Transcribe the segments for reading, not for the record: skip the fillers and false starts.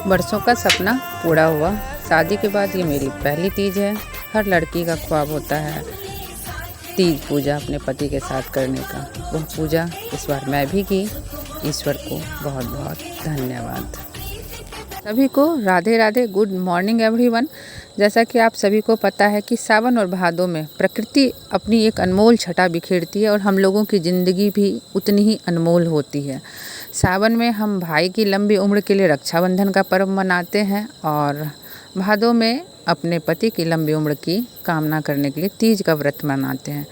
बरसों का सपना पूरा हुआ। शादी के बाद ये मेरी पहली तीज है। हर लड़की का ख्वाब होता है तीज पूजा अपने पति के साथ करने का। वह पूजा इस बार मैं भी की। ईश्वर को बहुत बहुत धन्यवाद। सभी को Radhe Radhe. Good morning everyone. जैसा कि आप सभी को पता है कि सावन और भादों में प्रकृति अपनी एक अनमोल छटा बिखेरती है और हम लोगों की ज़िंदगी भी उतनी ही अनमोल होती है। सावन में हम भाई की लंबी उम्र के लिए रक्षाबंधन का पर्व मनाते हैं और भादों में अपने पति की लंबी उम्र की कामना करने के लिए तीज का व्रत मनाते हैं।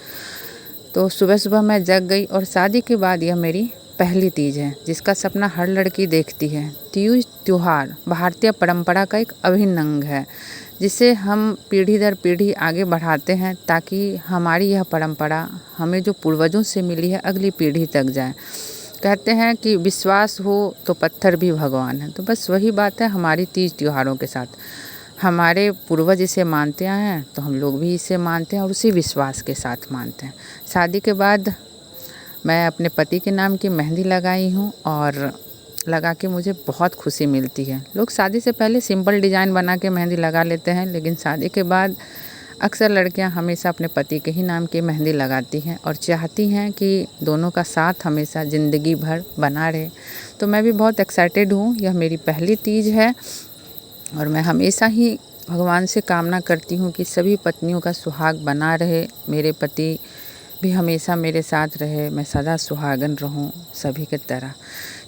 तो सुबह सुबह मैं जग गई और शादी के बाद यह मेरी पहली तीज है जिसका सपना हर लड़की देखती है। तीज त्योहार भारतीय परंपरा का एक अभिन्न अंग है जिसे हम पीढ़ी दर पीढ़ी आगे बढ़ाते हैं ताकि हमारी यह परंपरा हमें जो पूर्वजों से मिली है अगली पीढ़ी तक जाए। कहते हैं कि विश्वास हो तो पत्थर भी भगवान है। तो बस वही बात है हमारी तीज त्योहारों के साथ। हमारे पूर्वज इसे मानते हैं तो हम लोग भी इसे मानते हैं और उसी विश्वास के साथ मानते हैं। शादी के बाद मैं अपने पति के नाम की मेहंदी लगाई हूँ और लगा के मुझे बहुत खुशी मिलती है। लोग शादी से पहले सिंपल डिज़ाइन बना के मेहंदी लगा लेते हैं, लेकिन शादी के बाद अक्सर लड़कियां हमेशा अपने पति के ही नाम की मेहंदी लगाती हैं और चाहती हैं कि दोनों का साथ हमेशा ज़िंदगी भर बना रहे। तो मैं भी बहुत एक्साइटेड हूँ। यह मेरी पहली तीज है और मैं हमेशा ही भगवान से कामना करती हूँ कि सभी पत्नियों का सुहाग बना रहे, मेरे पति भी हमेशा मेरे साथ रहे, मैं सदा सुहागन रहूं सभी की तरह।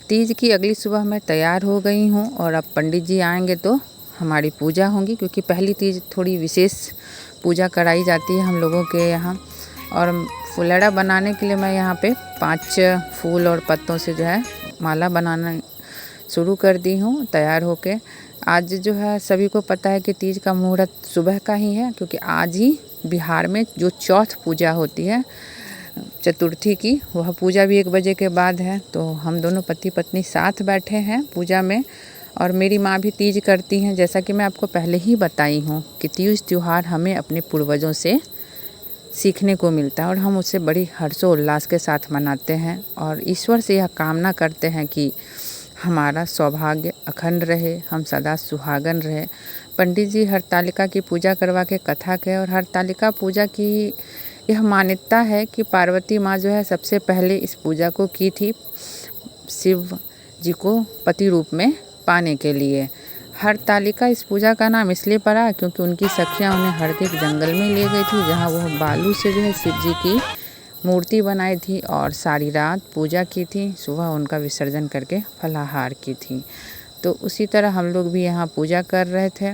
तीज की अगली सुबह मैं तैयार हो गई हूं और अब पंडित जी आएंगे तो हमारी पूजा होगी, क्योंकि पहली तीज थोड़ी विशेष पूजा कराई जाती है हम लोगों के यहाँ। और फुलड़ा बनाने के लिए मैं यहाँ पे 5 फूल और पत्तों से जो है माला बनाना शुरू कर दी हूँ तैयार होके। आज जो है सभी को पता है कि तीज का मुहूर्त सुबह का ही है, क्योंकि आज ही बिहार में जो चौथ पूजा होती है चतुर्थी की, वह पूजा भी 1 बजे के बाद है। तो हम दोनों पति पत्नी साथ बैठे हैं पूजा में और मेरी माँ भी तीज करती हैं। जैसा कि मैं आपको पहले ही बताई हूँ कि तीज त्यौहार हमें अपने पूर्वजों से सीखने को मिलता है और हम उसे बड़ी हर्षोल्लास के साथ मनाते हैं और ईश्वर से यह कामना करते हैं कि हमारा सौभाग्य अखंड रहे, हम सदा सुहागन रहे। पंडित जी हरतालिका की पूजा करवा के कथा कहे और हरतालिका पूजा की यह मान्यता है कि पार्वती माँ जो है सबसे पहले इस पूजा को की थी शिव जी को पति रूप में पाने के लिए। हरतालिका इस पूजा का नाम इसलिए पड़ा क्योंकि उनकी सखियाँ उन्हें हर के जंगल में ले गई थी, जहाँ वह बालू से जो है शिव जी की मूर्ति बनाई थी और सारी रात पूजा की थी, सुबह उनका विसर्जन करके फलाहार की थी। तो उसी तरह हम लोग भी यहाँ पूजा कर रहे थे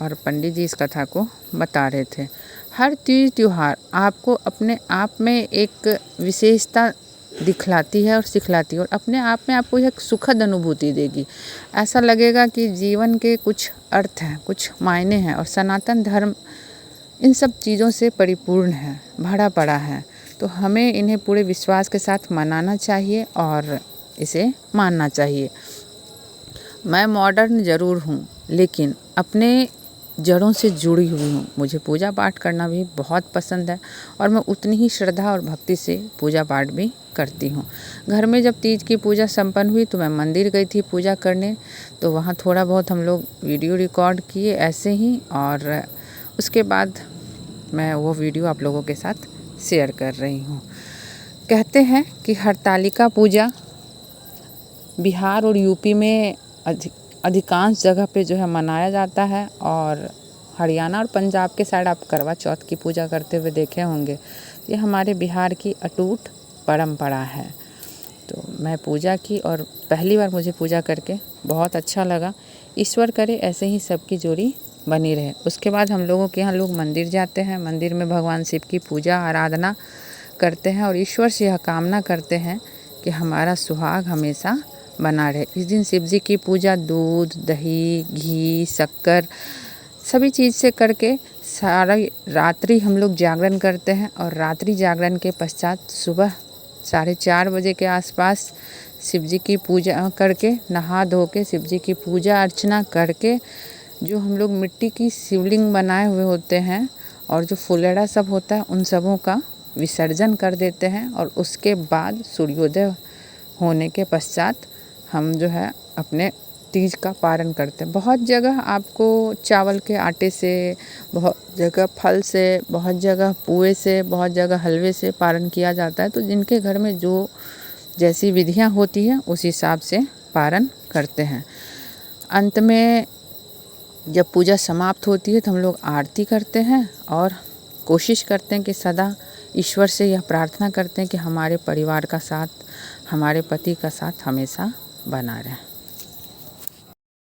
और पंडित जी इस कथा को बता रहे थे। हर तीज त्योहार आपको अपने आप में एक विशेषता दिखलाती है और सिखलाती है और अपने आप में आपको एक सुखद अनुभूति देगी। ऐसा लगेगा कि जीवन के कुछ अर्थ हैं, कुछ मायने हैं और सनातन धर्म इन सब चीज़ों से परिपूर्ण है, भरा पड़ा है। तो हमें इन्हें पूरे विश्वास के साथ मनाना चाहिए और इसे मानना चाहिए। मैं मॉडर्न ज़रूर हूँ लेकिन अपने जड़ों से जुड़ी हुई हूँ। मुझे पूजा पाठ करना भी बहुत पसंद है और मैं उतनी ही श्रद्धा और भक्ति से पूजा पाठ भी करती हूँ। घर में जब तीज की पूजा संपन्न हुई तो मैं मंदिर गई थी पूजा करने, तो वहाँ थोड़ा बहुत हम लोग वीडियो रिकॉर्ड किए ऐसे ही और उसके बाद मैं वो वीडियो आप लोगों के साथ शेयर कर रही हूँ। कहते हैं कि हरतालिका पूजा बिहार और यूपी में अधिकांश जगह पे जो है मनाया जाता है और हरियाणा और पंजाब के साइड आप करवा चौथ की पूजा करते हुए देखे होंगे। ये हमारे बिहार की अटूट परंपरा है। तो मैं पूजा की और पहली बार मुझे पूजा करके बहुत अच्छा लगा। ईश्वर करे ऐसे ही सबकी जोड़ी बनी रहे। उसके बाद हम लोगों के यहाँ लोग मंदिर जाते हैं, मंदिर में भगवान शिव की पूजा आराधना करते हैं और ईश्वर से यह कामना करते हैं कि हमारा सुहाग हमेशा बना रहे। इस दिन शिव जी की पूजा दूध, दही, घी, शक्कर सभी चीज़ से करके सारा रात्रि हम लोग जागरण करते हैं और रात्रि जागरण के पश्चात सुबह 4:30 बजे के आसपास शिव जी की पूजा करके नहा धो के शिव जी की पूजा अर्चना करके जो हम लोग मिट्टी की शिवलिंग बनाए हुए होते हैं और जो फुलेड़ा सब होता है उन सबों का विसर्जन कर देते हैं और उसके बाद सूर्योदय होने के पश्चात हम जो है अपने तीज का पारण करते हैं। बहुत जगह आपको चावल के आटे से, बहुत जगह फल से, बहुत जगह पुए से, बहुत जगह हलवे से पारण किया जाता है। तो जिनके घर में जो जैसी विधियां होती हैं उस हिसाब से पारण करते हैं। अंत में जब पूजा समाप्त होती है तो हम लोग आरती करते हैं और कोशिश करते हैं कि सदा ईश्वर से यह प्रार्थना करते हैं कि हमारे परिवार का साथ, हमारे पति का साथ हमेशा बना रहे।